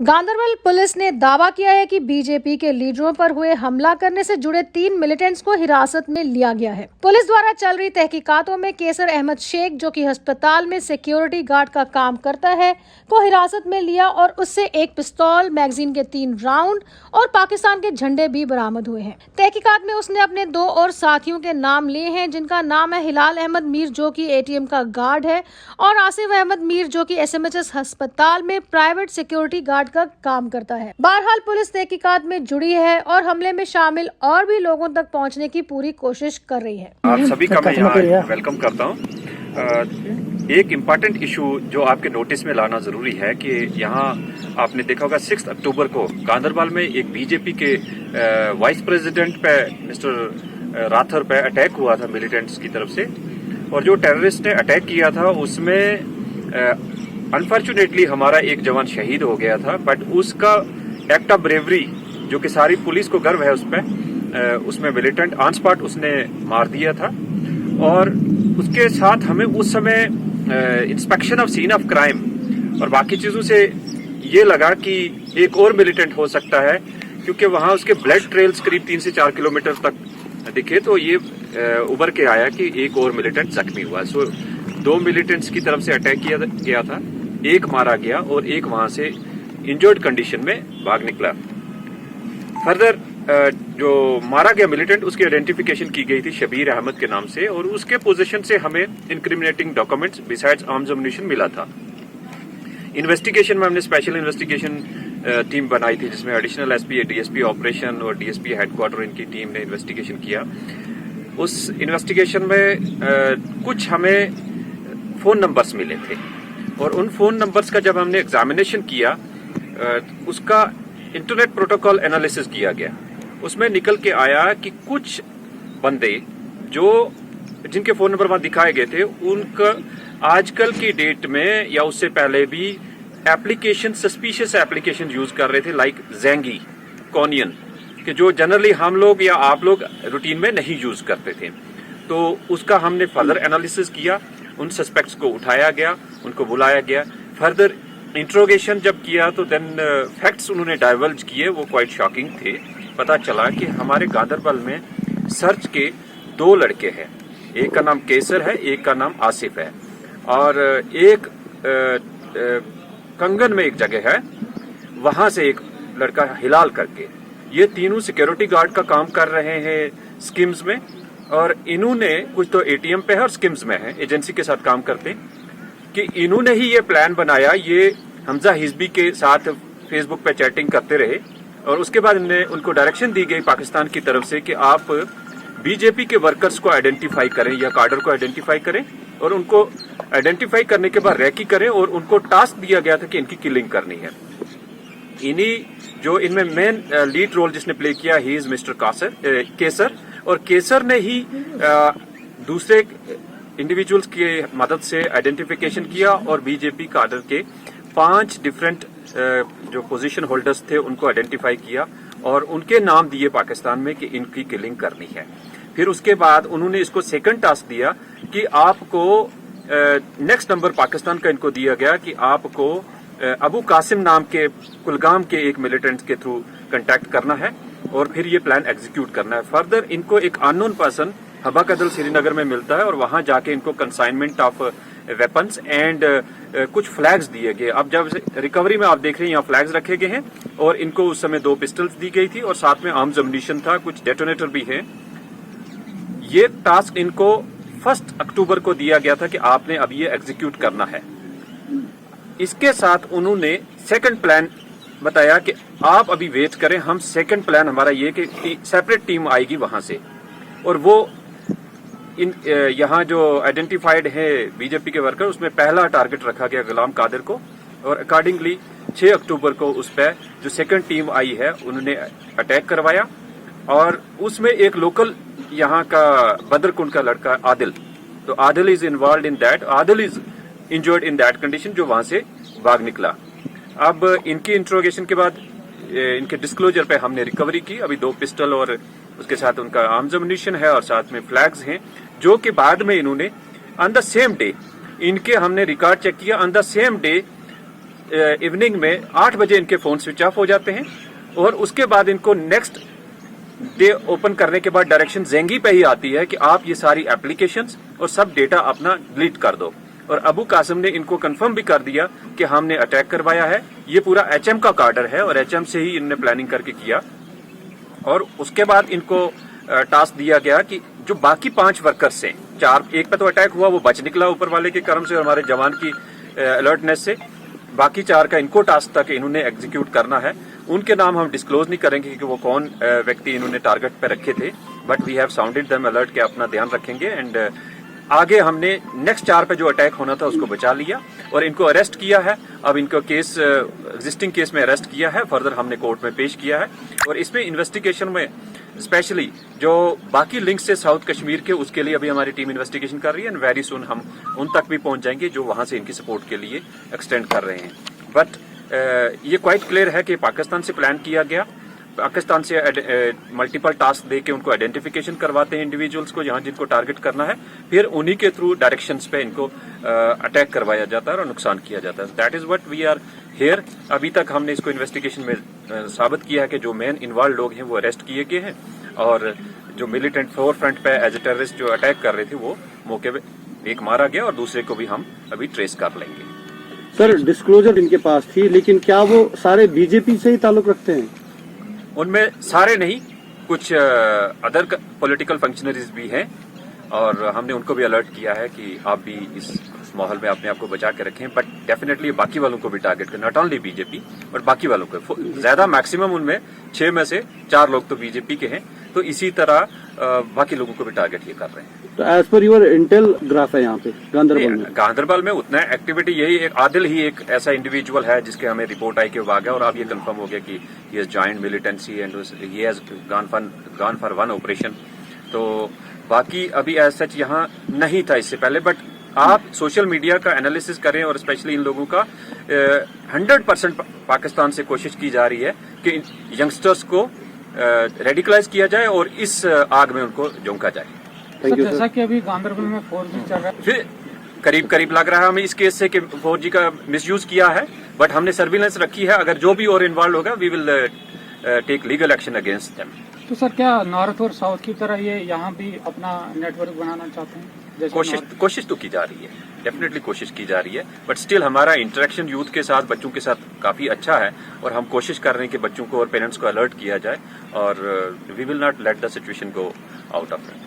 Ganderbal police ने दावा किया है कि बीजेपी के लीडरों पर हुए हमला करने से जुड़े 3 मिलिटेंट्स को हिरासत में लिया गया है। पुलिस द्वारा चल रही तहकीकातों में कैसर अहमद शेख, जो कि अस्पताल में सिक्योरिटी गार्ड का काम करता है, को हिरासत में लिया और उससे एक पिस्तौल, मैगजीन के 3 राउंड और पाकिस्तान के झंडे भी बरामद हुए हैं। तहकीकात में उसने अपने 2 और साथियों के नाम लिए हैं, जिनका नाम है हिलाल अहमद मीर, जो कि एटीएम का गार्ड है, और आसिफ अहमद मीर, जो कि एसएमएचएस अस्पताल में प्राइवेट सिक्योरिटी गार्ड का काम करता है। बहरहाल पुलिस तहकीकात में जुड़ी है और हमले में शामिल और भी लोगों तक पहुंचने की पूरी कोशिश कर रही है। आप सभी का मैं यहाँ वेलकम करता हूँ। एक इम्पॉर्टेंट इशू जो आपके नोटिस में लाना जरूरी है कि यहाँ आपने देखा होगा 6 अक्टूबर को गांदरबल में एक बीजेपी के वाइस प्रेसिडेंट पे मिस्टर राथर पे अटैक हुआ था मिलिटेंट्स की तरफ से, और जो टेररिस्ट ने अटैक किया था उसमें अनफॉर्चुनेटली हमारा एक जवान शहीद हो गया था। बट उसका एक्ट ऑफ ब्रेवरी जो कि सारी पुलिस को गर्व है उस पर, उसमें मिलिटेंट ऑन स्पॉट उसने मार दिया था। और उसके साथ हमें उस समय inspection of scene of crime और बाकी चीजों से ये लगा कि एक और मिलिटेंट हो सकता है, क्योंकि वहां उसके ब्लड ट्रेल्स करीब 3 से 4 किलोमीटर तक दिखे, तो ये उभर के आया कि एक और मिलिटेंट जख्मी हुआ। सो 2 मिलिटेंट्स की तरफ से अटैक किया गया था, एक मारा गया और एक वहां से इंजर्ड कंडीशन में भाग निकला। फर्दर जो मारा गया मिलिटेंट, उसकी आइडेंटिफिकेशन की गई थी शबीर अहमद के नाम से, और उसके पोजीशन से हमें incriminating documents besides arms ammunition मिला था। इन्वेस्टिगेशन में हमने स्पेशल इन्वेस्टिगेशन टीम बनाई थी, जिसमें एडिशनल एसपी, डीएसपी ऑपरेशन और डीएसपी हेडक्वार्टर इनकी टीम ने इन्वेस्टिगेशन किया। उस इन्वेस्टिगेशन में कुछ हमें फोन नंबर्स मिले थे, और उन फोन नंबर्स का जब हमने एग्जामिनेशन किया, उसका इंटरनेट प्रोटोकॉल एनालिसिस किया गया। उसमें निकल के आया कि कुछ बंदे जो जिनके फोन नंबर वहां दिखाए गए थे, उनका आजकल की डेट में या उससे पहले भी एप्लीकेशन, सस्पिशियस एप्लीकेशन यूज कर रहे थे, लाइक ज़ेंगी, कॉनियन, कि जो जनरली हम लोग या आप लोग रूटीन में नहीं यूज करते थे। तो उसका हमने फर्दर एनालिसिस किया, उन सस्पेक्ट्स को उठाया गया, उनको बुलाया गया। फर्दर इंट्रोगेशन जब किया तो देन फैक्ट्स उन्होंने डाइवर्ज किए, वो क्वाइट शॉकिंग थे। पता चला कि हमारे गांदरबल में सर्च के 2 लड़के हैं, एक का नाम केसर है, एक का नाम आसिफ है, और एक कंगन में एक जगह है, वहां से एक लड़का हिलाल करके। ये तीनों सिक्योरिटी गार्ड का काम कर रहे हैं स्किम्स में, और इन्होंने कुछ तो एटीएम पे है और स्किम्स में है, एजेंसी के साथ काम करते, कि इन्होंने ही ये प्लान बनाया। ये हमजा हिजबी के साथ फेसबुक पे चैटिंग करते रहे, और उसके बाद उनको डायरेक्शन दी गई पाकिस्तान की तरफ से कि आप बीजेपी के वर्कर्स को आइडेंटिफाई करें या कार्डर को आइडेंटिफाई करें, और उनको आइडेंटिफाई करने के बाद रैकी करें, और उनको टास्क दिया गया था कि इनकी किलिंग करनी है। इन्हीं जो इनमें मेन लीड रोल जिसने प्ले किया, ही इज मिस्टर केसर, और केसर ने ही दूसरे इंडिविजुअल्स की मदद से आइडेंटिफिकेशन किया, और बीजेपी कार्डर के 5 डिफरेंट जो पोजीशन होल्डर्स थे उनको आइडेंटिफाई किया, और उनके नाम दिए पाकिस्तान में कि इनकी किलिंग करनी है। फिर उसके बाद उन्होंने इसको सेकंड टास्क दिया कि आपको नेक्स्ट नंबर पाकिस्तान का इनको दिया गया कि आपको अबू कासिम नाम के कुलगाम के एक मिलिटेंट के थ्रू कांटेक्ट करना है, और फिर ये प्लान एग्जीक्यूट करना है। फर्दर इनको एक अननोन पर्सन हबा कदल श्रीनगर में मिलता है, और वहां जाके इनको कंसाइनमेंट ऑफ वेपन्स एंड कुछ फ्लैग्स दिए गए। अब जब रिकवरी में आप देख रहे हैं यहाँ फ्लैग्स रखे गए हैं, और इनको उस समय 2 पिस्टल्स दी गई थी, और साथ में आर्म्स एम्युनिशन था, कुछ डेटोनेटर भी है। ये टास्क इनको 1 अक्टूबर को दिया गया था कि आपने अब ये एग्जीक्यूट करना है। इसके साथ उन्होंने सेकंड प्लान बताया कि आप अभी वेट करें, हम सेकंड प्लान हमारा ये कि सेपरेट टीम आएगी वहां से, और वो यहाँ जो आइडेंटिफाइड है बीजेपी के वर्कर, उसमें पहला टारगेट रखा गया गुलाम कादिर को, और अकॉर्डिंगली 6 अक्टूबर को उस पर जो सेकंड टीम आई है उन्होंने अटैक करवाया, और उसमें एक लोकल यहाँ का बदरकुंड का लड़का आदिल, तो Adil is involve in that, Adil is injured in that condition, जो वहां से भाग निकला। अब इनकी इंट्रोगेशन के बाद इनके डिस्क्लोजर पे हमने रिकवरी की। अभी 2 पिस्टल और उसके साथ उनका आर्म्स एम्युनिशन है, और साथ में फ्लैग्स हैं, जो कि बाद में इन्होंने ऑन द सेम डे, इनके हमने रिकॉर्ड चेक किया, on the same day evening में 8 बजे इनके फोन स्विच ऑफ हो जाते हैं और उसके बाद इनको नेक्स्ट डे ओपन करने के बाद डायरेक्शन जेंगी पे ही आती है कि आप ये सारी एप्लीकेशंस और सब डेटा अपना डिलीट कर दो। और अबू कासिम ने इनको कंफर्म भी कर दिया कि हमने अटैक करवाया है, ये पूरा एचएम का कार्डर है और एचएम से ही इन्होंने प्लानिंग करके किया। और उसके बाद इनको टास्क दिया गया कि जो बाकी 5 वर्कर्स से 4, एक पे तो अटैक हुआ, वो बच निकला ऊपर वाले के कर्म से और हमारे जवान की अलर्टनेस से। बाकी 4 का इनको टास्क था कि इन्होंने एग्जीक्यूट करना है। उनके नाम हम डिस्क्लोज नहीं करेंगे कि वो कौन व्यक्ति इन्होंने टारगेट पे रखे थे, but we have sounded them alert के अपना ध्यान रखेंगे। एंड आगे हमने नेक्स्ट 4 पे जो अटैक होना था उसको बचा लिया और इनको अरेस्ट किया है। अब इनको केस एग्जिस्टिंग केस में अरेस्ट किया है, फर्दर हमने कोर्ट में पेश किया है। और इसमें इन्वेस्टिगेशन में स्पेशली जो बाकी लिंक्स से साउथ कश्मीर के, उसके लिए अभी हमारी टीम इन्वेस्टिगेशन कर रही है एंड वेरी सुन हम उन तक भी पहुंच जाएंगे जो वहां से इनकी सपोर्ट के लिए एक्सटेंड कर रहे हैं। बट ये क्वाइट क्लियर है कि पाकिस्तान से प्लान किया गया, पाकिस्तान से मल्टीपल टास्क दे के उनको आइडेंटिफिकेशन करवाते हैं इंडिविजुअल्स को जहां जिनको टारगेट करना है, फिर उन्हीं के थ्रू डायरेक्शंस पे इनको अटैक करवाया जाता है और नुकसान किया जाता है। That is what we are here. अभी तक हमने इसको इन्वेस्टिगेशन में साबित किया है कि जो मेन इन्वॉल्व लोग हैं वो अरेस्ट किए गए हैं और जो मिलिटेंट फोर फ्रंट पे एज ए टेररिस्ट जो अटैक कर रहे थे वो मौके पे एक मारा गया और दूसरे को भी हम अभी ट्रेस कर लेंगे। सर, डिस्क्लोजर इनके पास थी, लेकिन क्या वो सारे बीजेपी से ही ताल्लुक रखते हैं? उनमें सारे नहीं, कुछ अदर पॉलिटिकल फंक्शनरीज भी हैं और हमने उनको भी अलर्ट किया है कि आप भी इस माहौल में अपने आप को बचा के रखें। बट डेफिनेटली बाकी वालों को भी टारगेट करें, नॉट ओनली बीजेपी और बाकी वालों को। ज्यादा मैक्सिमम उनमें 6 में से 4 लोग तो बीजेपी के हैं, तो इसी तरह बाकी लोगों को भी टारगेट ये कर रहे हैं। तो as per your Intel graph है यहाँ पे गांधरबल में उतना एक्टिविटी यही एक आदिल ही एक ऐसा इंडिविजुअल है जिसके हमें रिपोर्ट आई कि वो आ गया और अब ये कंफर्म हो गया कि he has joined militancy and he has gone for one operation. तो बाकी अभी एज सच यहाँ नहीं था इससे पहले। बट आप सोशल मीडिया का एनालिसिस करें और स्पेशली इन लोगों का 100% पाकिस्तान से कोशिश की जा रही है कि यंगस्टर्स को रेडिकलाइज किया जाए और इस आग में उनको झोंका जाए। जैसा कि अभी गांधरबल में 4G चल रहा है, फिर करीब लग रहा है हमें इस केस से कि 4G का मिसयूज किया है, बट हमने सर्विलेंस रखी है। अगर जो भी और इन्वॉल्व होगा we will take legal action against them. तो सर क्या नॉर्थ और साउथ की तरह ये यहाँ भी अपना नेटवर्क बनाना चाहते हैं? कोशिश तो की जा रही है, डेफिनेटली कोशिश की जा रही है, बट स्टिल हमारा इंटरेक्शन यूथ के साथ, बच्चों के साथ काफी अच्छा है और हम कोशिश कर रहे हैं कि बच्चों को और पेरेंट्स को अलर्ट किया जाए और we will not let the situation go out of it.